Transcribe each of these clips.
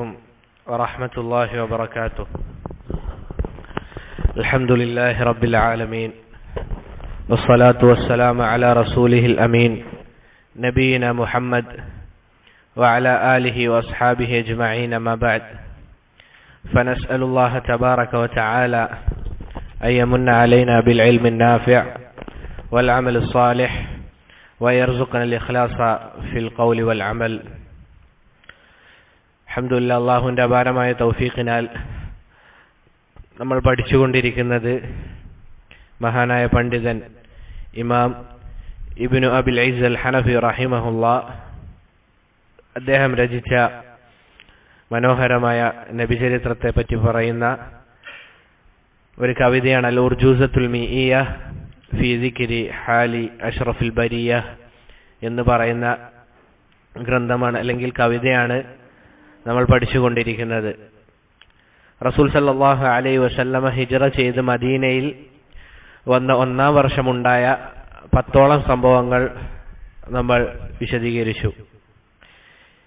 عليكم ورحمة الله وبركاته. الحمد لله رب العالمين والصلاة والسلام على رسوله الأمين نبينا محمد وعلى آله وأصحابه أجمعين. ما بعد، فنسأل الله تبارك وتعالى أن يمن علينا بالعلم النافع والعمل الصالح ويرزقنا الإخلاص في القول والعمل. അൽഹംദുലില്ലാഹ്, അല്ലാഹുവിൻ്റെ അപാരമായ തൗഫീഖിനാൽ നമ്മൾ പഠിച്ചുകൊണ്ടിരിക്കുന്നത് മഹാനായ പണ്ഡിതൻ ഇമാം ഇബ്നു അബിൽ ഇസ്സ് അൽ ഹനഫി റഹിമഹുല്ലാഹ് അദ്ദേഹം രചിച്ച മനോഹരമായ നബിചരിത്രത്തെ പറ്റി പറയുന്ന ഒരു കവിതയാണ് അൽ ഉർജൂസത്തുൽ മീഇയ്യ ഫീ ദിക്രി ഹാലി അഷ്റഫിൽ ബരിയ എന്ന് പറയുന്ന ഗ്രന്ഥമാണ്, അല്ലെങ്കിൽ കവിതയാണ് നമ്മൾ പഠിച്ചുകൊണ്ടിരിക്കുന്നത്. റസൂൽ സല്ലല്ലാഹു അലൈഹി വസല്ലമ ഹിജ്റ ചെയ്ത് മദീനയിൽ വന്ന 1-ാം വർഷമുണ്ടായ 10ഓളം സംഭവങ്ങൾ നമ്മൾ വിശദീകരിച്ചു.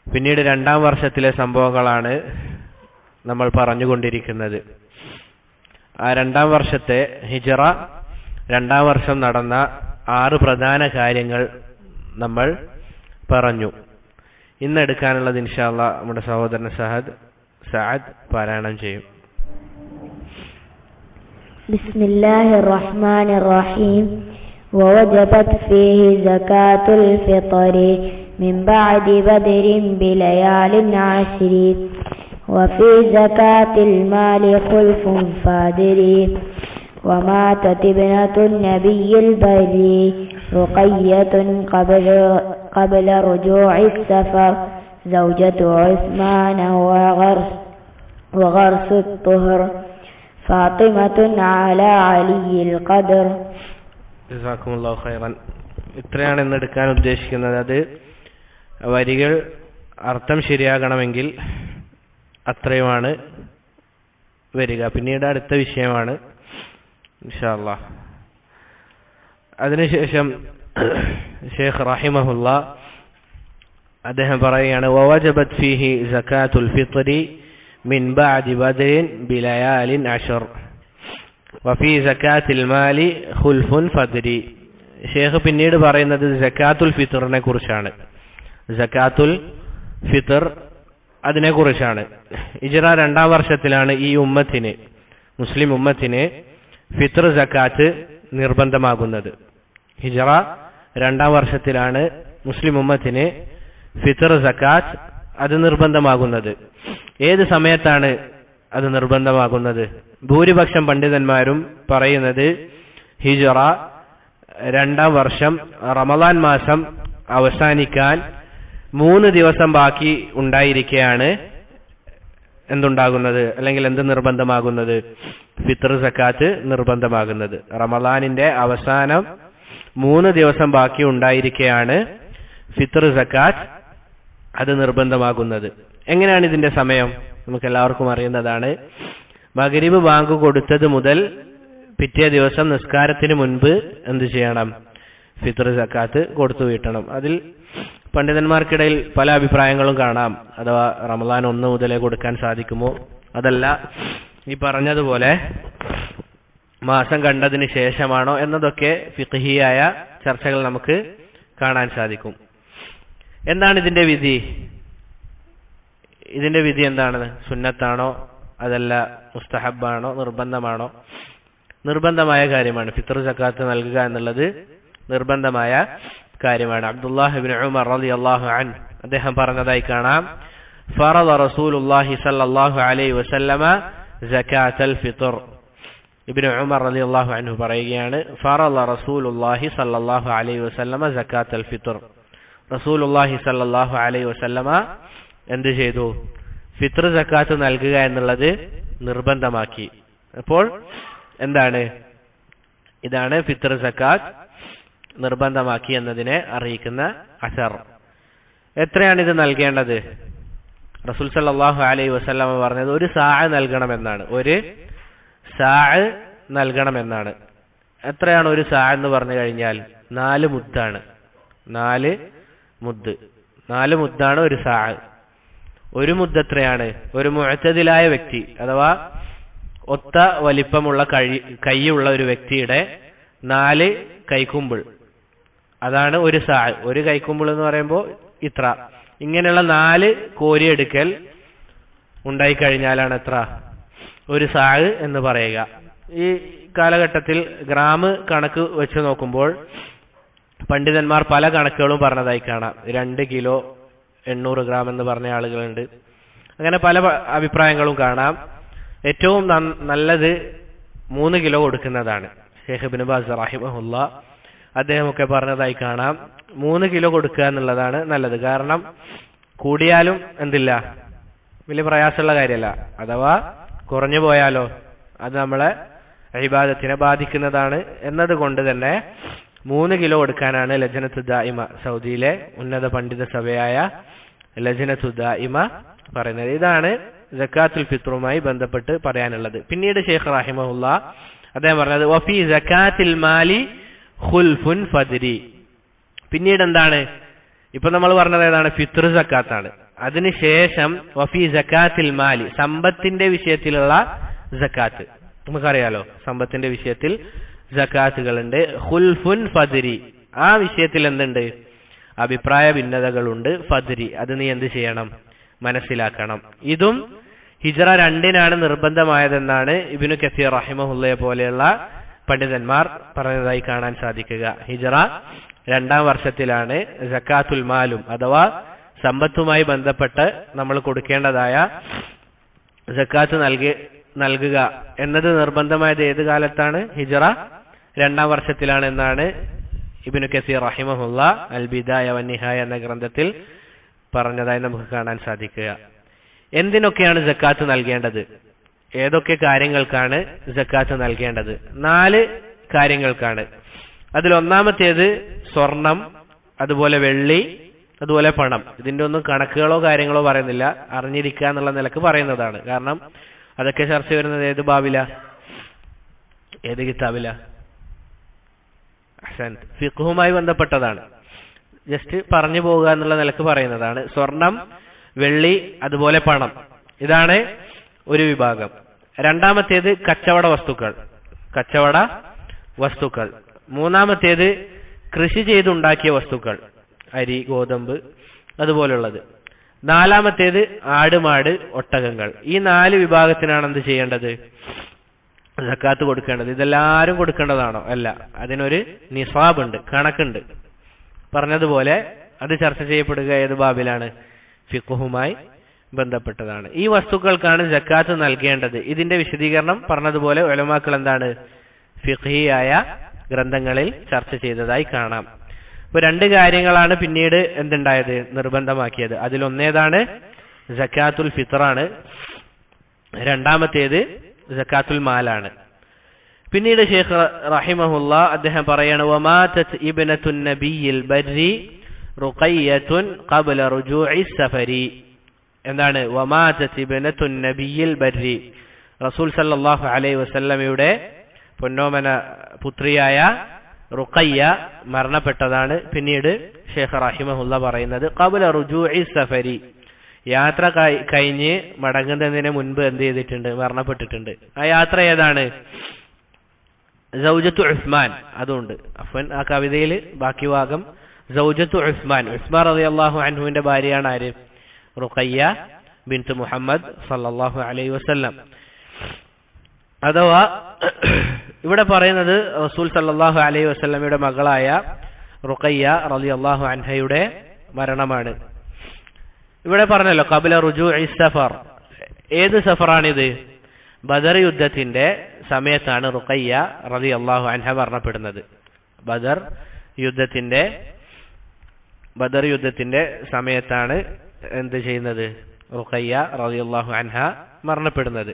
പിന്നീട് 2-ാം വർഷത്തിലെ സംഭവങ്ങളാണ് നമ്മൾ പറഞ്ഞുകൊണ്ടിരിക്കുന്നത്. ആ 2-ാം വർഷത്തെ ഹിജ്റ 2-ാം വർഷം നടന്ന 6 പ്രധാന കാര്യങ്ങൾ നമ്മൾ പറഞ്ഞു. ഇന്ന് എടുക്കാനുള്ളത് ഇൻഷാ അല്ലാഹ് നമ്മുടെ സഹോദരൻ സഅദ് പാരായണം ചെയ്യും. ബിസ്മില്ലാഹിർ റഹ്മാനിർ റഹീം. ووجبت فيه زكاة الفطر من بعد بدر بليال عشر وفي زكاة المال خلف فادري وماتت ابنة النبي البري رقية قبل رجوع السفر زوجة عثمان وغرس الطهر فاطمة على علي القدر. ജസാക്കുമുല്ലാഹു ഖൈറൻ. ഇത്രയാണ് ഇന്ന് എടുക്കാൻ ഉദ്ദേശിക്കുന്നത്. അത് വരികൾ അർത്ഥം ശരിയാകണമെങ്കിൽ അത്രയുമാണ് വരിക. പിന്നീട് അടുത്ത വിഷയമാണ് ഇൻഷാ അല്ലാഹ്. അതിനുശേഷം ഷെയ്ഖ് റഹിമഹുല്ലാ അദ്ദേഹം പറയുകയാണ്, വവജബത് ഫീഹി സകാത്തുൽ ഫിത്രി മിൻ ബഅദി ബദ്രിൻ ബിലയാലിൻ അശർ വഫീ സകാത്തിൽ മാലി ഖുൽഫുൻ ഫദ്രി. ഷെയ്ഖ് പിന്നീട് പറയുന്നത് സകാത്തുൽ ഫിത്റിനെ കുറിച്ചാണ്. സകാത്തുൽ ഫിത്ർ അതിനെ കുറിച്ചാണ്. ഹിജ്റ 2-ാം വർഷത്തിലാണ് ഈ ഉമ്മത്തിന്, മുസ്ലിം ഉമ്മത്തിന് ഫിത്ർ സകാത്ത് നിർബന്ധമാകുന്നത്. ഹിജ്റ 2-ാം വർഷത്തിലാണ് മുസ്ലിം ഉമ്മത്തിന് ഫിത്ർ സകാത്ത് അത് നിർബന്ധമാകുന്നത്. ഏത് സമയത്താണ് അത് നിർബന്ധമാകുന്നത്? ഭൂരിപക്ഷം പണ്ഡിതന്മാരും പറയുന്നത് ഹിജ്റ 2-ാം വർഷം റമളാൻ മാസം അവസാനിക്കാൻ 3 ദിവസം ബാക്കി ഉണ്ടായിരിക്കെയാണ് എന്തുണ്ടാകുന്നത്, അല്ലെങ്കിൽ എന്ത് നിർബന്ധമാകുന്നത്? ഫിത്ർ സകാത്ത് നിർബന്ധമാകുന്നത്. റമളാനിന്റെ അവസാനം 3 ദിവസം ബാക്കി ഉണ്ടായിരിക്കെയാണ് ഫിത്ർ സകാത്ത് അത് നിർബന്ധമാകുന്നത്. എങ്ങനെയാണ് ഇതിന്റെ സമയം? നമുക്ക് എല്ലാവർക്കും അറിയുന്നതാണ്. മഗ്രിബ് ബാങ്ക് കൊടുത്തത് മുതൽ പിറ്റേ ദിവസം നിസ്കാരത്തിന് മുൻപ് എന്ത് ചെയ്യണം? ഫിത്ർ സകാത്ത് കൊടുത്തു വീട്ടണം. അതിൽ പണ്ഡിതന്മാർക്കിടയിൽ പല അഭിപ്രായങ്ങളും കാണാം. അഥവാ റമളാൻ 1 മുതലേ കൊടുക്കാൻ സാധിക്കുമോ, അതല്ല ഈ പറഞ്ഞതുപോലെ മാസം കണ്ടതിന് ശേഷമാണോ എന്നതൊക്കെ ഫിഖ്ഹിയായ ചർച്ചകൾ നമുക്ക് കാണാൻ സാധിക്കും. എന്താണ് ഇതിന്റെ വിധി? ഇതിന്റെ വിധി എന്താണ്? സുന്നത്താണോ അതല്ല മുസ്തഹബാണോ നിർബന്ധമാണോ? നിർബന്ധമായ കാര്യമാണ്. ഫിത്ർ സകാത്ത് നൽകുക എന്നുള്ളത് നിർബന്ധമായ കാര്യമാണ്. അബ്ദുല്ലാഹ് ഇബ്നു ഉമർ റളിയല്ലാഹു അൻഹു അദ്ദേഹം പറഞ്ഞതായി കാണാം, ഫറദ റസൂലുള്ളാഹി സ്വല്ലല്ലാഹു അലൈഹി വസല്ലമ സകാത്തുൽ ഫിത്ർ. ഇബ്നു ഉമർ റളിയല്ലാഹു അൻഹു പറയുകയാണ്, ഫറദ റസൂലുള്ളാഹി സ്വല്ലല്ലാഹു അലൈഹി വസല്ലമ സകാത്തുൽ ഫിത്ർ. റസൂലുള്ളാഹി സ്വല്ലല്ലാഹു അലൈഹി വസല്ലമ എന്ത് ചെയ്തു? ഫിത്ർ സകാത്ത് നൽകുക എന്നുള്ളത് നിർബന്ധമാക്കി. അപ്പോൾ എന്താണ്? ഇതാണ് ഫിത്ർ സകാത്ത് നിർബന്ധമാക്കി എന്നതിനെ അറിയിക്കുന്ന അസർ. എത്രയാണ് ഇത് നൽകേണ്ടത്? റസൂൽ സല്ലല്ലാഹു അലൈഹി വസല്ലമ പറഞ്ഞത് 1 സാഅ നൽകണമെന്നാണ്. 1 സാഅ നൽകണമെന്നാണ്. എത്രയാണ് 1 സാഅ എന്ന് പറഞ്ഞു കഴിഞ്ഞാൽ? 4 മുദ്ദാണ്. 4 മുദ്ദാണ് 1 സാഅ. ഒരു മുദ്ദത്രയാണ് ഒരു മുഅ്തദിലായ വ്യക്തി അഥവാ ഒത്ത വലിപ്പമുള്ള കൈയുള്ള ഒരു വ്യക്തിയുടെ 4 കൈക്കുമ്പിൾ, അതാണ് ഒരു സാ. ഒരു കൈക്കുമ്പിൾ എന്ന് പറയുമ്പോൾ ഇത്ര, ഇങ്ങനെയുള്ള 4 കോരിയെടുക്കൽ ഉണ്ടായിക്കഴിഞ്ഞാലാണ് എത്ര? ഒരു സാ എന്ന് പറയുക. ഈ കാലഘട്ടത്തിൽ ഗ്രാം കണക്ക് വെച്ച് നോക്കുമ്പോൾ പണ്ഡിതന്മാർ പല കണക്കുകളും പറഞ്ഞതായി കാണാം. 2 കിലോ 800 ഗ്രാം എന്ന് പറഞ്ഞ ആളുകളുണ്ട്. അങ്ങനെ പല അഭിപ്രായങ്ങളും കാണാം. ഏറ്റവും നല്ലത് 3 കിലോ കൊടുക്കുന്നതാണ്. ഷെയ്ഖ് ഇബ്നു ബാസ് റഹിമഹുല്ലാ അദ്ദേഹമൊക്കെ പറഞ്ഞതായി കാണാം 3 കിലോ കൊടുക്കുക എന്നുള്ളതാണ് നല്ലത്. കാരണം കൂടിയാലും എന്തില്ല, വലിയ പ്രയാസമുള്ള കാര്യമല്ല. അഥവാ കുറഞ്ഞു പോയാലോ അത് നമ്മളെ ഇബാദത്തിനെ ബാധിക്കുന്നതാണ് എന്നതുകൊണ്ട് തന്നെ 3 കിലോ കൊടുക്കാനാണ് ലജ്നത്തു ദായിമ, സൗദിയിലെ ഉന്നത പണ്ഡിത സഭയായ ലജ്നത്തു ദായിമ പറയുന്നത്. ഇതാണ് സക്കാത്തുൽ ഫിത്റുമായി ബന്ധപ്പെട്ട് പറയാനുള്ളത്. പിന്നീട് ഷെയ്ഖ് റഹിമഹുല്ലാ അദ്ദേഹം പറഞ്ഞത് വഫി സക്കാത്തിൽ മാലി ഖുൽഫുൻ ഫദ്രി. പിന്നീട് എന്താണ്? ഇപ്പൊ നമ്മൾ പറഞ്ഞത് ഏതാണ്? ഫിത്ർ സക്കാത്താണ്. അതിനുശേഷം വഫി സക്കാത്തിൽ മാലി, സമ്പത്തിന്റെ വിഷയത്തിലുള്ള സക്കാത്ത്. നമുക്കറിയാലോ സമ്പത്തിന്റെ വിഷയത്തിൽ സക്കാത്തുകളുണ്ട്. ഖുൽഫുൻ ഫദ്രി, ആ വിഷയത്തിൽ എന്തുണ്ട്? അഭിപ്രായ ഭിന്നതകളുണ്ട്. ഫദ്രി, അത് നീ എന്ത് ചെയ്യണം? മനസ്സിലാക്കണം. ഇതും ഹിജ്റ 2 നിർബന്ധമായതെന്നാണ് ഇബ്നു കസീർ റഹിമഹുല്ലയെ പോലെയുള്ള പണ്ഡിതന്മാർ പറഞ്ഞതായി കാണാൻ സാധിക്കുക. ഹിജ്റ 2 വർഷത്തിലാണ് സക്കാത്തുൽ മാലും അഥവാ സമ്പത്തുമായി ബന്ധപ്പെട്ട് നമ്മൾ കൊടുക്കേണ്ടതായ സക്കാത്ത് നൽകുക എന്നത് നിർബന്ധമായത് ഏത് കാലത്താണ്? ഹിജ്റ 2 വർഷത്തിലാണ് എന്നാണ് ഇബ്നു കസീർ റഹിമഹുല്ലാ അൽ ബിദായ വന്നിഹായ എന്ന ഗ്രന്ഥത്തിൽ പറഞ്ഞതായി നമുക്ക് കാണാൻ സാധിക്കുക. എന്തിനൊക്കെയാണ് സക്കാത്ത് നൽകേണ്ടത്? ഏതൊക്കെ കാര്യങ്ങൾക്കാണ് സക്കാത്ത് നൽകേണ്ടത്? 4 കാര്യങ്ങൾക്കാണ്. അതിൽ ഒന്നാമത്തേത് സ്വർണം, അതുപോലെ വെള്ളി, അതുപോലെ പണം. ഇതിന്റെ ഒന്നും കണക്കുകളോ കാര്യങ്ങളോ പറയുന്നില്ല, അറിഞ്ഞിരിക്കുക എന്നുള്ള നിലക്ക് പറയുന്നതാണ്. കാരണം അതൊക്കെ ചർച്ച വരുന്നത് ഏത് ബാബില, ഏത് കിതാബില? ഫിഖ്ഹുമായി ബന്ധപ്പെട്ടതാണ്. ജസ്റ്റ് പറഞ്ഞു പോകുക എന്നുള്ള നിലക്ക് പറയുന്നതാണ്. സ്വർണം, വെള്ളി, അതുപോലെ പണം, ഇതാണ് ഒരു വിഭാഗം. രണ്ടാമത്തേത് കച്ചവട വസ്തുക്കൾ. മൂന്നാമത്തേത് കൃഷി ചെയ്തുണ്ടാക്കിയ വസ്തുക്കൾ, അരി, ഗോതമ്പ്, അതുപോലുള്ളത്. നാലാമത്തേത് ആട്, മാട്, ഒട്ടകങ്ങൾ. ഈ 4 വിഭാഗത്തിനാണ് എന്ത് ചെയ്യേണ്ടത്? സക്കാത്ത് കൊടുക്കേണ്ടത്. ഇതെല്ലാവരും കൊടുക്കേണ്ടതാണോ? അല്ല, അതിനൊരു നിസാബ് ഉണ്ട്, കണക്കുണ്ട്. പറഞ്ഞതുപോലെ അത് ചർച്ച ചെയ്യപ്പെടുക ഏത് ബാബിലാണ്? ഫിഖ്ഹുമായി ബന്ധപ്പെട്ടതാണ്. ഈ വസ്തുക്കൾക്കാണ് സക്കാത്ത് നൽകേണ്ടത്. ഇതിന്റെ വിശദീകരണം പറഞ്ഞതുപോലെ ഉലമാക്കൾ എന്താണ്? ഫിഖ്ഹിയായ ഗ്രന്ഥങ്ങളിൽ ചർച്ച ചെയ്തതായി കാണാം. ഇപ്പൊ 2 കാര്യങ്ങളാണ് പിന്നീട് എന്തുണ്ടായത്? നിർബന്ധമാക്കിയത്. അതിലൊന്നേതാണ്? സക്കാത്തുൽ ഫിത്റാണ്. രണ്ടാമത്തേത് സക്കാത്തുൽ മാലാണ്. പിന്നീട് ഷെയ്ഖ് റഹിമഹുല്ലാ അദ്ദേഹം പറയാണ് വമാതത് ഇബ്നത്തുൻ നബിയിൽ ബർരി റുഖയ്യത്തുൻ ഖബ്ല റുജൂഇ സഫരി. എന്താണ്? വമാതത് ഇബ്നത്തുൻ നബിയിൽ ബർരി, റസൂൽ സല്ലല്ലാഹു അലൈഹി വസല്ലമയുടെ പൊന്നോമന പുത്രിയായ റുഖയ്യ മരണപ്പെട്ടതാണ്. പിന്നീട് ഷെയ്ഖ് റഹിമഹുല്ലാ പറയുന്നത് ഖബ്ല റുജൂഇ സഫരി, യാത്ര കഴിഞ്ഞ് മടങ്ങുന്നതിന് മുൻപ് എന്ത് ചെയ്തിട്ടുണ്ട്? മരണപ്പെട്ടിട്ടുണ്ട്. ആ യാത്ര ഏതാണ്? സൗജത്തു ഉസ്മാൻ. അതുകൊണ്ട് ആ കവിതയിൽ ബാക്കി ഭാഗം സൗജത്തു ഉസ്മാൻ റളിയല്ലാഹു അൻഹുവിന്റെ ഭാര്യയാണ് ആര്? റുഖയ്യ ബിൻത്ത് മുഹമ്മദ് സല്ലല്ലാഹു അലൈഹി വസല്ലം. അഥവാ ഇവിടെ പറയുന്നത് റസൂൽ സല്ലല്ലാഹു അലൈഹി വസല്ലമയുടെ മകളായ റുഖയ്യ റളിയല്ലാഹു അൻഹയുടെ മരണമാണ്. ഇവിടെ പറഞ്ഞല്ലോ ഖബ്ല റുജൂഇ സഫർ. ഏത് സഫറാണിത്? ബദർ യുദ്ധത്തിന്റെ സമയത്താണ് റുഖയ്യ റളിയല്ലാഹു അൻഹ മരണപ്പെടുന്നത്. ബദർ യുദ്ധത്തിന്റെ സമയത്താണ് എന്ത് ചെയ്യുന്നത്? റുഖയ്യ റളിയല്ലാഹു അൻഹ മരണപ്പെടുന്നത്.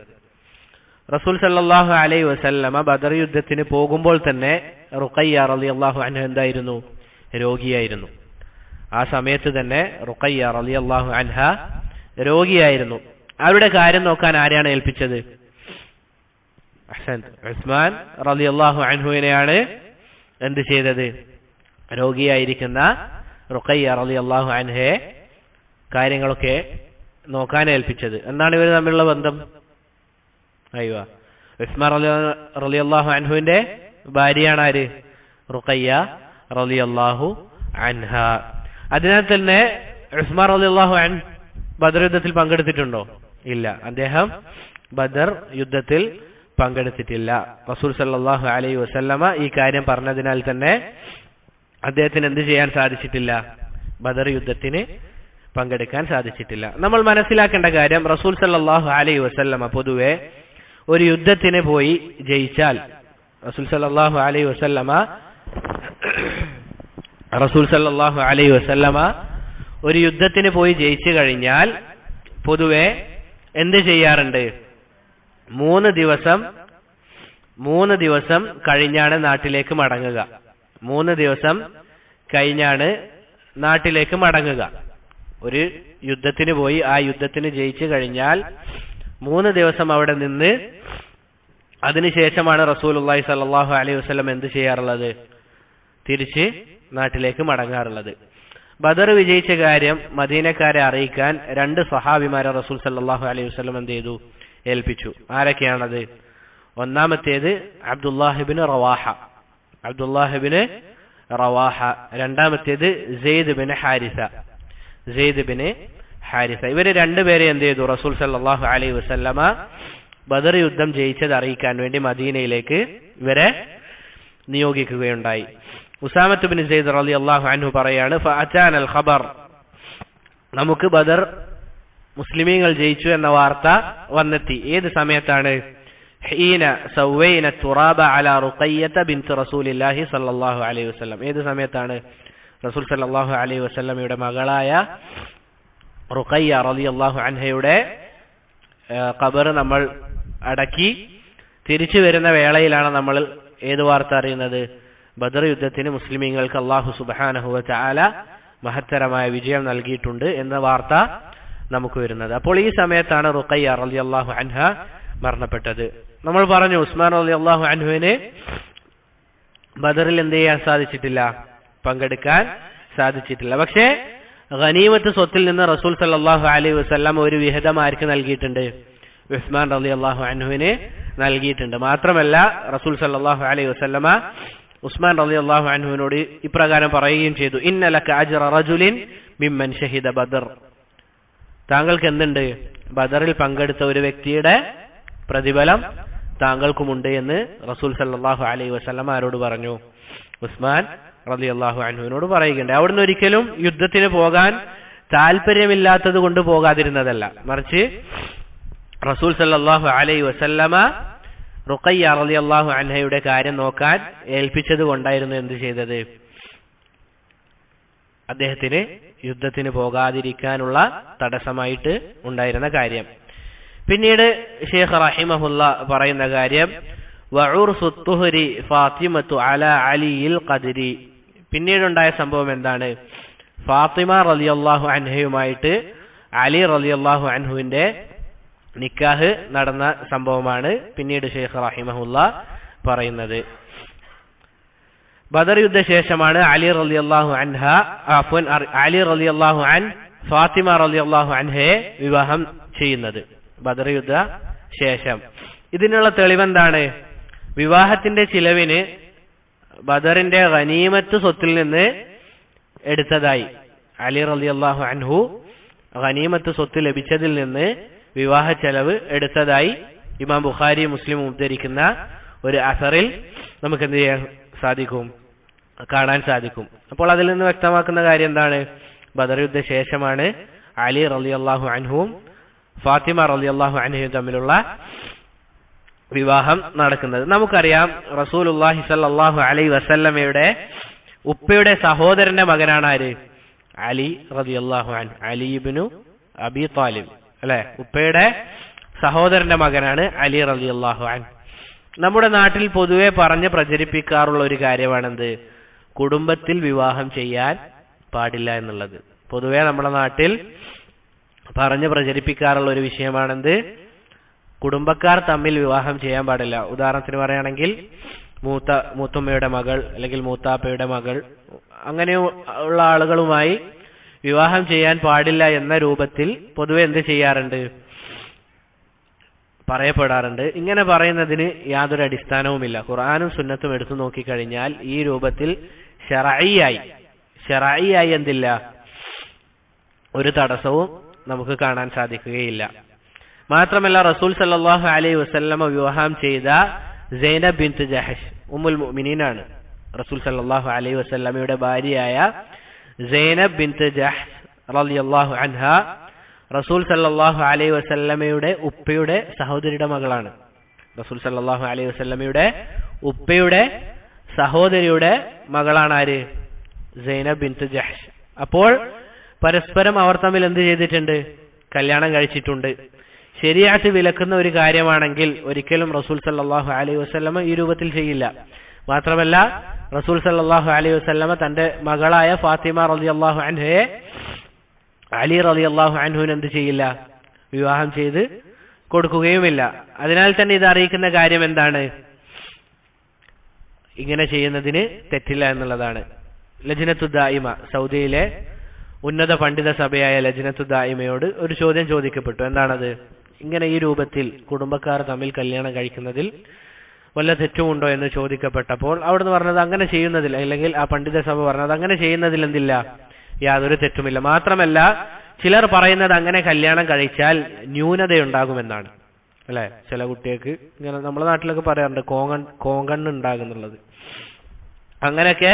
റസൂൽ സല്ലല്ലാഹു അലൈഹി വസല്ലമ ബദർ യുദ്ധത്തിന് പോകുമ്പോൾ തന്നെ റുഖയ്യ റളിയല്ലാഹു അൻഹ എന്തായിരുന്നു? രോഗിയായിരുന്നു. ആ സമയത്ത് തന്നെ റുഖയ്യ റളിയല്ലാഹു അൻഹ രോഗിയായിരുന്നു. അവരുടെ കാര്യം നോക്കാൻ ആരെയാണ് ഏൽപ്പിച്ചത്? ഉസ്മാൻ റളിയല്ലാഹു അൻഹുവിനെയാണ് എന്ത് ചെയ്തത്? രോഗിയായിരിക്കുന്ന റുഖയ്യ റളിയല്ലാഹു അൻഹയെ കാര്യങ്ങളൊക്കെ നോക്കാൻ ഏൽപ്പിച്ചത്. എന്താണ് ഇവർ തമ്മിലുള്ള ബന്ധം? അയ്യോ, ഉസ്മാൻ റളിയല്ലാഹു അൻഹുവിന്റെ ഭാര്യയാണ് ആര്? റുഖയ്യ റളിയല്ലാഹു അൻഹ. അതിനാൽ തന്നെ ഉസ്മാൻ റളിയല്ലാഹു അൻഹു ബദർ യുദ്ധത്തിൽ പങ്കെടുത്തിട്ടുണ്ടോ? ഇല്ല, അദ്ദേഹം ബദർ യുദ്ധത്തിൽ പങ്കെടുത്തിട്ടില്ല. റസൂൽ സല്ലല്ലാഹു അലൈഹി വസല്ലമ ഈ കാര്യം പറഞ്ഞതിനാൽ തന്നെ അദ്ദേഹത്തിന് എന്ത് ചെയ്യാൻ സാധിച്ചിട്ടില്ല? ബദർ യുദ്ധത്തിന് പങ്കെടുക്കാൻ സാധിച്ചിട്ടില്ല. നമ്മൾ മനസ്സിലാക്കേണ്ട കാര്യം, റസൂൽ സല്ലല്ലാഹു അലൈഹി വസല്ലമ പൊതുവെ ഒരു യുദ്ധത്തിന് പോയി ജയിച്ചാൽ റസൂൽ സല്ലല്ലാഹു അലൈഹി വസല്ലമ ഒരു യുദ്ധത്തിന് പോയി ജയിച്ചു കഴിഞ്ഞാൽ പൊതുവെ എന്ത് ചെയ്യാറുണ്ട്? 3 ദിവസം കഴിഞ്ഞാണ് നാട്ടിലേക്ക് മടങ്ങുക. 3 ദിവസം കഴിഞ്ഞാണ് നാട്ടിലേക്ക് മടങ്ങുക. ഒരു യുദ്ധത്തിന് പോയി ആ യുദ്ധത്തിന് ജയിച്ചു കഴിഞ്ഞാൽ 3 ദിവസം അവിടെ നിന്ന് അതിനുശേഷമാണ് റസൂലുള്ളാഹി സ്വല്ലല്ലാഹു അലൈഹി വസല്ലം എന്ത് ചെയ്യാറുള്ളത്? തിരിച്ച് നാട്ടിലേക്ക് മടങ്ങാറുള്ളത്. ബദർ വിജയിച്ച കാര്യം മദീനക്കാരെ അറിയിക്കാൻ 2 സ്വഹാബിമാരെ റസൂൽ സല്ലല്ലാഹു അലൈഹി വസല്ലം എന്ത് ചെയ്തു? ഏൽപ്പിച്ചു. ആരൊക്കെയാണത്? ഒന്നാമത്തേത് അബ്ദുല്ലാഹിബ്നു റവാഹ, രണ്ടാമത്തേത് സെയ്ദ് ബിൻ ഹാരിസ. ഇവര് 2 പേരെ എന്ത് ചെയ്തു? റസൂൽ സല്ലല്ലാഹു അലൈഹി വസല്ലമ ബദർ യുദ്ധം ജയിച്ചത് അറിയിക്കാൻ വേണ്ടി മദീനയിലേക്ക് ഇവരെ നിയോഗിക്കുകയുണ്ടായി. ഉസാമത്ത് ബിൻ സെയ്ദ് റളിയല്ലാഹു അൻഹു പറയാണ്, ഫഅതാനൽ ഖബർ, നമുക്ക് ബദർ മുസ്ലിമീങ്ങൾ ജയിച്ചു എന്ന വാർത്ത വന്നെത്തി. ഏത് സമയത്താണ്? ഹീന സവൈന തുറാബ അലാ റുഖയ്യത ബിൻത് റസൂലില്ലാഹി സ്വല്ലല്ലാഹു അലൈഹി വസല്ലം. ഏത് സമയത്താണ്? റസൂൽ സല്ലല്ലാഹു അലൈഹി വസല്ലമയുടെ മകളായ റുഖയ്യ റളിയല്ലാഹു അൻഹയുടെ ഖബർ നമ്മൾ അടക്കി തിരിച്ചു വരുന്ന വേളയിലാണ് നമ്മൾ ഏത് വാർത്ത അറിയുന്നത്? ബദർ യുദ്ധത്തിന് മുസ്ലിമീങ്ങൾക്ക് അല്ലാഹു സുബ്ഹാനഹു വ തആല മഹത്തരമായ വിജയം നൽകിയിട്ടുണ്ട് എന്ന വാർത്ത നമുക്ക് വരുന്നത്. അപ്പോൾ ഈ സമയത്താണ് റുഖയ്യ റളിയല്ലാഹു അൻഹ മരണപ്പെട്ടത്. നമ്മൾ പറഞ്ഞു ഉസ്മാൻ റളിയല്ലാഹു അൻഹുവിന് ബദറിൽ എന്ത് ചെയ്യാൻ സാധിച്ചിട്ടില്ല? പങ്കെടുക്കാൻ സാധിച്ചിട്ടില്ല. പക്ഷേ ഗനീമത്ത് സ്വത്തിൽ നിന്ന് റസൂൽ സല്ലല്ലാഹു അലൈഹി വസല്ലം ഒരു വിഹിതം ആർക്ക് നൽകിയിട്ടുണ്ട്? ഉസ്മാൻ റളിയല്ലാഹു അൻഹുവിന് നൽകിയിട്ടുണ്ട്. മാത്രമല്ല റസൂൽ സല്ലല്ലാഹു അലൈഹി വസല്ലമ ഉസ്മാൻ റളിയല്ലാഹു അൻഹുവിനോട് ഇപ്രകാരം പറയുകയും ചെയ്തു, ഇന്ന ലക അജ്റ റജുലിൻ മിമ്മൻ ഷഹിദ ബദർ. താങ്കൾക്ക് എന്തുണ്ട്? ബദറിൽ പങ്കെടുത്ത ഒരു വ്യക്തിയുടെ പ്രതിഫലം താങ്കൾക്കുമുണ്ട് എന്ന് റസൂൽ സല്ലല്ലാഹു അലൈഹി വസല്ലം ആരോട് പറഞ്ഞു? ഉസ്മാൻ റളിയല്ലാഹു അൻഹുവിനോട് പറയുകയുണ്ട്. അവിടുന്ന് ഒരിക്കലും യുദ്ധത്തിന് പോകാൻ താല്പര്യമില്ലാത്തത് കൊണ്ട് പോകാതിരുന്നതല്ല, മറിച്ച് റസൂൽ സല്ലല്ലാഹു അലൈഹി വസല്ലമ റുഖയ്യ റളിയല്ലാഹു അൻഹയുടെ കാര്യം നോക്കാൻ ഏൽപ്പിച്ചത് കൊണ്ടായിരുന്നു എന്ത് ചെയ്തത്? അദ്ദേഹത്തിന് യുദ്ധത്തിന് പോകാതിരിക്കാനുള്ള തടസ്സമായിട്ട് ഉണ്ടായിരുന്ന കാര്യം. പിന്നീട് ഷെയ്ഖ് റഹിമഹുല്ല പറയുന്ന കാര്യം, വഉർസു തുഹരി ഫാത്തിമത്തു അലാ അലിയിൽ ഖദ്രി. പിന്നീടുണ്ടായ സംഭവം എന്താണ്? ഫാത്തിമ റളിയല്ലാഹു അൻഹയുമായിട്ട് അലി റളിയല്ലാഹു അൻഹുവിന്റെ നിക്കാഹ് നടന്ന സംഭവമാണ് പിന്നീട് ഷെയ്ഖ് റഹിമഹുല്ല പറയുന്നത്. ബദർ യുദ്ധശേഷമാണ് അലി റളിയല്ലാഹു അൻ ഫാത്തിമ റളിയല്ലാഹു അൻഹയെ വിവാഹം ചെയ്യുന്നത്. ബദർ യുദ്ധ ശേഷം. ഇതിനുള്ള തെളിവെന്താണ്? വിവാഹത്തിന്റെ ചിലവിന് ബദറിന്റെ ഗനീമത്ത് സ്വത്തിൽ നിന്ന് എടുത്തതായി അലി റളിയല്ലാഹു അൻഹു ഗനീമത്ത് സ്വത്ത് ലഭിച്ചതിൽ നിന്ന് വിവാഹ ചെലവ് എടുത്തതായി ഇമാം ബുഖാരി മുസ്ലിം ഉദ്ധരിക്കുന്ന ഒരു അസറിൽ നമുക്ക് എന്ത് ചെയ്യാൻ സാധിക്കും? കാണാൻ സാധിക്കും. അപ്പോൾ അതിൽ നിന്ന് വ്യക്തമാക്കുന്ന കാര്യം എന്താണ്? ബദർ യുദ്ധ ശേഷമാണ് അലി റളിയല്ലാഹു അൻഹുവും ഫാത്തിമ റളിയല്ലാഹു അൻഹയും തമ്മിലുള്ള വിവാഹം നടക്കുന്നത്. നമുക്കറിയാം റസൂലുള്ളാഹി സ്വല്ലല്ലാഹു അലൈഹി വസല്ലമയുടെ ഉപ്പയുടെ സഹോദരന്റെ മകനാണ് ആര്? അലി റളിയല്ലാഹു അൻഹു, അലി ഇബ്നു അബി താലിബ് അല്ലെ? ഉപ്പയുടെ സഹോദരന്റെ മകനാണ് അലി റളിയല്ലാഹു അൻഹു. നമ്മുടെ നാട്ടിൽ പൊതുവെ പറഞ്ഞ് പ്രചരിപ്പിക്കാറുള്ള ഒരു കാര്യമാണെന്ത്? കുടുംബത്തിൽ വിവാഹം ചെയ്യാൻ പാടില്ല എന്നുള്ളത്. പൊതുവെ നമ്മുടെ നാട്ടിൽ പറഞ്ഞ് പ്രചരിപ്പിക്കാറുള്ള ഒരു വിഷയമാണെന്ത്? കുടുംബക്കാർ തമ്മിൽ വിവാഹം ചെയ്യാൻ പാടില്ല. ഉദാഹരണത്തിന് പറയുകയാണെങ്കിൽ മൂത്തുമ്മയുടെ മകൾ അല്ലെങ്കിൽ മൂത്താപ്പയുടെ മകൾ അങ്ങനെയുള്ള ആളുകളുമായി വിവാഹം ചെയ്യാൻ പാടില്ല എന്ന രൂപത്തിൽ പൊതുവെ എന്ത് ചെയ്യാറുണ്ട്, പറയപ്പെടാറുണ്ട്. ഇങ്ങനെ പറയുന്നതിന് യാതൊരു അടിസ്ഥാനവുമില്ല. ഖുർആനും സുന്നത്തും എടുത്തു നോക്കിക്കഴിഞ്ഞാൽ ഈ രൂപത്തിൽ ശറഈയായി എന്തില്ല, ഒരു തടസ്സവും നമുക്ക് കാണാൻ സാധിക്കുകയില്ല. മാത്രമല്ല റസൂൽ സല്ലല്ലാഹു അലൈഹി വസല്ലമ വിവാഹം ചെയ്ത സൈനബ് ബിൻത് ജഹ്ഷ് ഉമ്മുൽ മുഅ്മിനീനാണ്. റസൂൽ സല്ലല്ലാഹു അലൈഹി വസല്ലമയുടെ ഭാര്യയായ സൈനബ് ബിൻത് ജഹ്ഷ് റളിയല്ലാഹു അൻഹ റസൂൽ സല്ലല്ലാഹു അലൈഹി വസല്ലമയുടെ ഉപ്പയുടെ സഹോദരിയുടെ മകളാണ്. റസൂൽ സല്ലല്ലാഹു അലൈഹി വസല്ലമയുടെ ഉപ്പയുടെ സഹോദരിയുടെ മകളാണ് ആര്? സൈനബ് ബിൻത് ജഹ്ഷ്. അപ്പോൾ പരസ്പരം അവർ തമ്മിൽ എന്ത് ചെയ്തിട്ടുണ്ട്? കല്യാണം കഴിച്ചിട്ടുണ്ട്. ശരീഅത്ത് വിലക്കുന്ന ഒരു കാര്യമാണെങ്കിൽ ഒരിക്കലും റസൂൽ സല്ലല്ലാഹു അലൈഹി വസല്ലമ ഈ രൂപത്തിൽ ചെയ്യില്ല. മാത്രമല്ല റസൂൽ സല്ലല്ലാഹു അലൈഹി വസല്ലമ തന്റെ മകളായ ഫാത്തിമ റളിയല്ലാഹു അൻഹയെ അലി റളിയല്ലാഹു അൻഹുവിന് എന്ത് ചെയ്യില്ല? വിവാഹം ചെയ്ത് കൊടുക്കുകയുമില്ല. അതിനാൽ തന്നെ ഇത് അറിയിക്കുന്ന കാര്യം എന്താണ്? ഇങ്ങനെ ചെയ്യുന്നതിന് തെറ്റില്ല എന്നുള്ളതാണ്. ലജ്നത്തു ദായിമ, സൗദിയിലെ ഉന്നത പണ്ഡിത സഭയായ ലജ്നത്തു ദായിമയോട് ഒരു ചോദ്യം ചോദിക്കപ്പെട്ടു. എന്താണത്? ഇങ്ങനെ ഈ രൂപത്തിൽ കുടുംബക്കാർ തമ്മിൽ കല്യാണം കഴിക്കുന്നതിൽ വല്ല തെറ്റുമുണ്ടോ എന്ന് ചോദിക്കപ്പെട്ടപ്പോൾ അവിടുന്ന് പറഞ്ഞത് അങ്ങനെ ചെയ്യുന്നതിൽ, അല്ലെങ്കിൽ ആ പണ്ഡിത സഭ പറഞ്ഞത് അങ്ങനെ ചെയ്യുന്നതിൽ എന്തില്ല, യാതൊരു തെറ്റുമില്ല. മാത്രമല്ല ചിലർ പറയുന്നത് അങ്ങനെ കല്യാണം കഴിച്ചാൽ ന്യൂനതയുണ്ടാകുമെന്നാണ്. അല്ലെ, ചില കുട്ടികൾക്ക് ഇങ്ങനെ നമ്മുടെ നാട്ടിലൊക്കെ പറയാറുണ്ട് കോങ്കണ്ണ് ഉണ്ടാകുന്നുള്ളത്. അങ്ങനെയൊക്കെ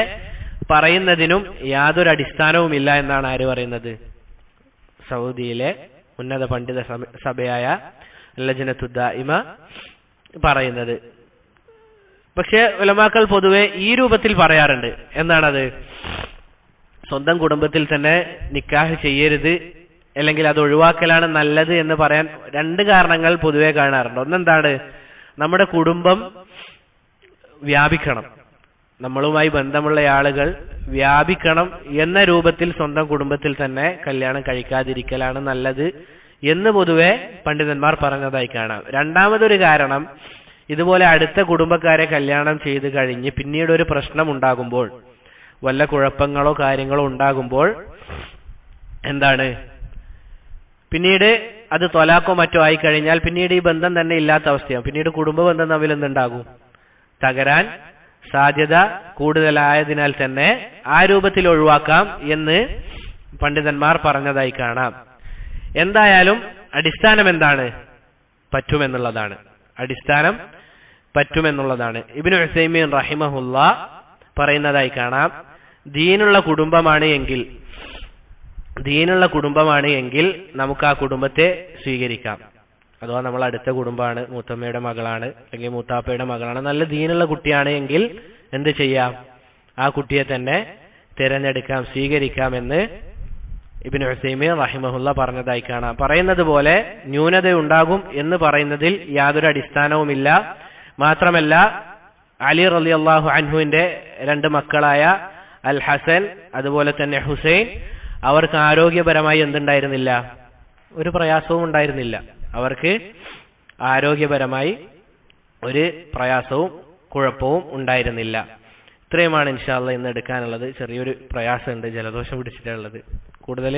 പറയുന്നതിനും യാതൊരു അടിസ്ഥാനവുമില്ല എന്നാണ് ആര് പറയുന്നത്? സൗദിയിലെ ഉന്നത പണ്ഡിത സഭയായ ലജ്നത്തു ദായിമ പറയുന്നത്. പക്ഷെ ഉലമാക്കൾ പൊതുവെ ഈ രൂപത്തിൽ പറയാറുണ്ട്. എന്താണത്? സ്വന്തം കുടുംബത്തിൽ തന്നെ നിക്കാഹ് ചെയ്യരുത്, അല്ലെങ്കിൽ അത് ഒഴിവാക്കലാണ് നല്ലത് എന്ന് പറയാൻ രണ്ട് കാരണങ്ങൾ പൊതുവെ കാണാറുണ്ട്. ഒന്നെന്താണ്? നമ്മുടെ കുടുംബം വ്യാപിക്കണം, നമ്മളുമായി ബന്ധമുള്ള ആളുകൾ വ്യാപിക്കണം എന്ന രൂപത്തിൽ സ്വന്തം കുടുംബത്തിൽ തന്നെ കല്യാണം കഴിക്കാതിരിക്കലാണ് നല്ലത് എന്ന് പൊതുവെ പണ്ഡിതന്മാർ പറഞ്ഞതായി കാണാം. രണ്ടാമതൊരു കാരണം, ഇതുപോലെ അടുത്ത കുടുംബക്കാരെ കല്യാണം ചെയ്ത് കഴിഞ്ഞ് പിന്നീട് ഒരു പ്രശ്നം ഉണ്ടാകുമ്പോൾ, വല്ല കുഴപ്പങ്ങളോ കാര്യങ്ങളോ ഉണ്ടാകുമ്പോൾ എന്താണ്, പിന്നീട് അത് തൊലാക്കോ മറ്റോ ആയി കഴിഞ്ഞാൽ പിന്നീട് ഈ ബന്ധം തന്നെ ഇല്ലാത്ത അവസ്ഥയാവും. പിന്നീട് കുടുംബ ബന്ധം തമ്മിൽ എന്തുണ്ടാകും? തകരാൻ സാധ്യത കൂടുതലായതിനാൽ തന്നെ ആ രൂപത്തിൽ ഒഴിവാക്കാം എന്ന് പണ്ഡിതന്മാർ പറഞ്ഞതായി കാണാം. എന്തായാലും അടിസ്ഥാനം എന്താണ്? പറ്റുമെന്നുള്ളതാണ്. അടിസ്ഥാനം പറ്റുമെന്നുള്ളതാണ്. ഇബ്നു ഉസൈമീൻ റഹിമഹുല്ലാ പറയുന്നതായി കാണാം, ദീനുള്ള കുടുംബമാണ് എങ്കിൽ നമുക്ക് ആ കുടുംബത്തെ സ്വീകരിക്കാം. അഥവാ നമ്മൾ അടുത്ത കുടുംബമാണ്, മൂത്തമ്മയുടെ മകളാണ് അല്ലെങ്കിൽ മൂത്താപ്പയുടെ മകളാണ്, നല്ല ദീനുള്ള കുട്ടിയാണ് എങ്കിൽ എന്ത് ചെയ്യാം? ആ കുട്ടിയെ തന്നെ തിരഞ്ഞെടുക്കാം, സ്വീകരിക്കാം എന്ന് ഇബ്നു ഉസൈമീൻ റഹിമഹുല്ല പറഞ്ഞതായി കാണാം. പറയുന്നത് പോലെ ന്യൂനതയുണ്ടാകും എന്ന് പറയുന്നതിൽ യാതൊരു അടിസ്ഥാനവുമില്ല. മാത്രമല്ല അലി റളിയല്ലാഹു അൻഹുവിന്റെ രണ്ട് മക്കളായ അൽ ഹസൻ അതുപോലെ തന്നെ ഹുസൈൻ, അവർക്ക് ആരോഗ്യപരമായി എന്തുണ്ടായിരുന്നില്ല? ഒരു പ്രയാസവും ഉണ്ടായിരുന്നില്ല. അവർക്ക് ആരോഗ്യപരമായി ഒരു പ്രയാസവും കുഴപ്പവും ഉണ്ടായിരുന്നില്ല. ഇത്രയുമാണ് ഇൻഷാ അല്ലാഹ് ഇന്ന് എടുക്കാനുള്ളത്. ചെറിയൊരു പ്രയാസമുണ്ട്, ജലദോഷം പിടിച്ചിട്ടുള്ളത്. കൂടുതൽ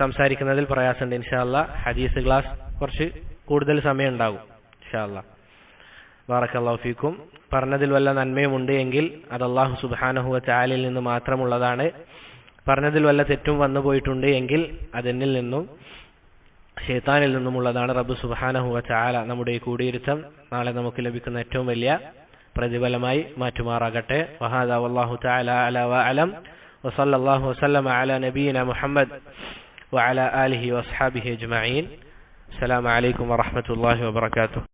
സംസാരിക്കുന്നതിൽ പ്രയാസമുണ്ട്. ഇൻഷാ അല്ലാഹ് ഹദീസ് ക്ലാസ് കുറച്ച് കൂടുതൽ സമയം ഉണ്ടാകും ഇൻഷാ അല്ലാഹ്. ബാറക്കല്ലാഹു ഫീക്കും. പറഞ്ഞതിൽ വല്ല നന്മയും ഉണ്ട് എങ്കിൽ അത് അല്ലാഹു സുബ്ഹാനഹു വ തആലയിൽ നിന്ന് മാത്രമുള്ളതാണ്. പറഞ്ഞതിൽ വല്ല തെറ്റും വന്നു പോയിട്ടുണ്ട് എങ്കിൽ അതെന്നിൽ നിന്നും ശൈത്താനിൽ നിന്നുമുള്ളതാണ്. റബ്ബ് സുബ്ഹാനഹു വ തആല നമ്മുടെ ഈ കൂടിയിരുത്തം നാളെ നമുക്ക് ലഭിക്കുന്ന ഏറ്റവും വലിയ പ്രതിഫലമായി മാറ്റുമാറാകട്ടെ. വഹാദാ വല്ലാഹു തആല അലാ വഅലം വസല്ലല്ലാഹു വസല്ലമ അലാ നബിയിന മുഹമ്മദ് വഅലാ ആലിഹി വഅസ്ഹാബിഹി അജ്മഈൻ. അസ്സലാമു അലൈക്കും വറഹ്മത്തുള്ളാഹി വബറകാതുഹു.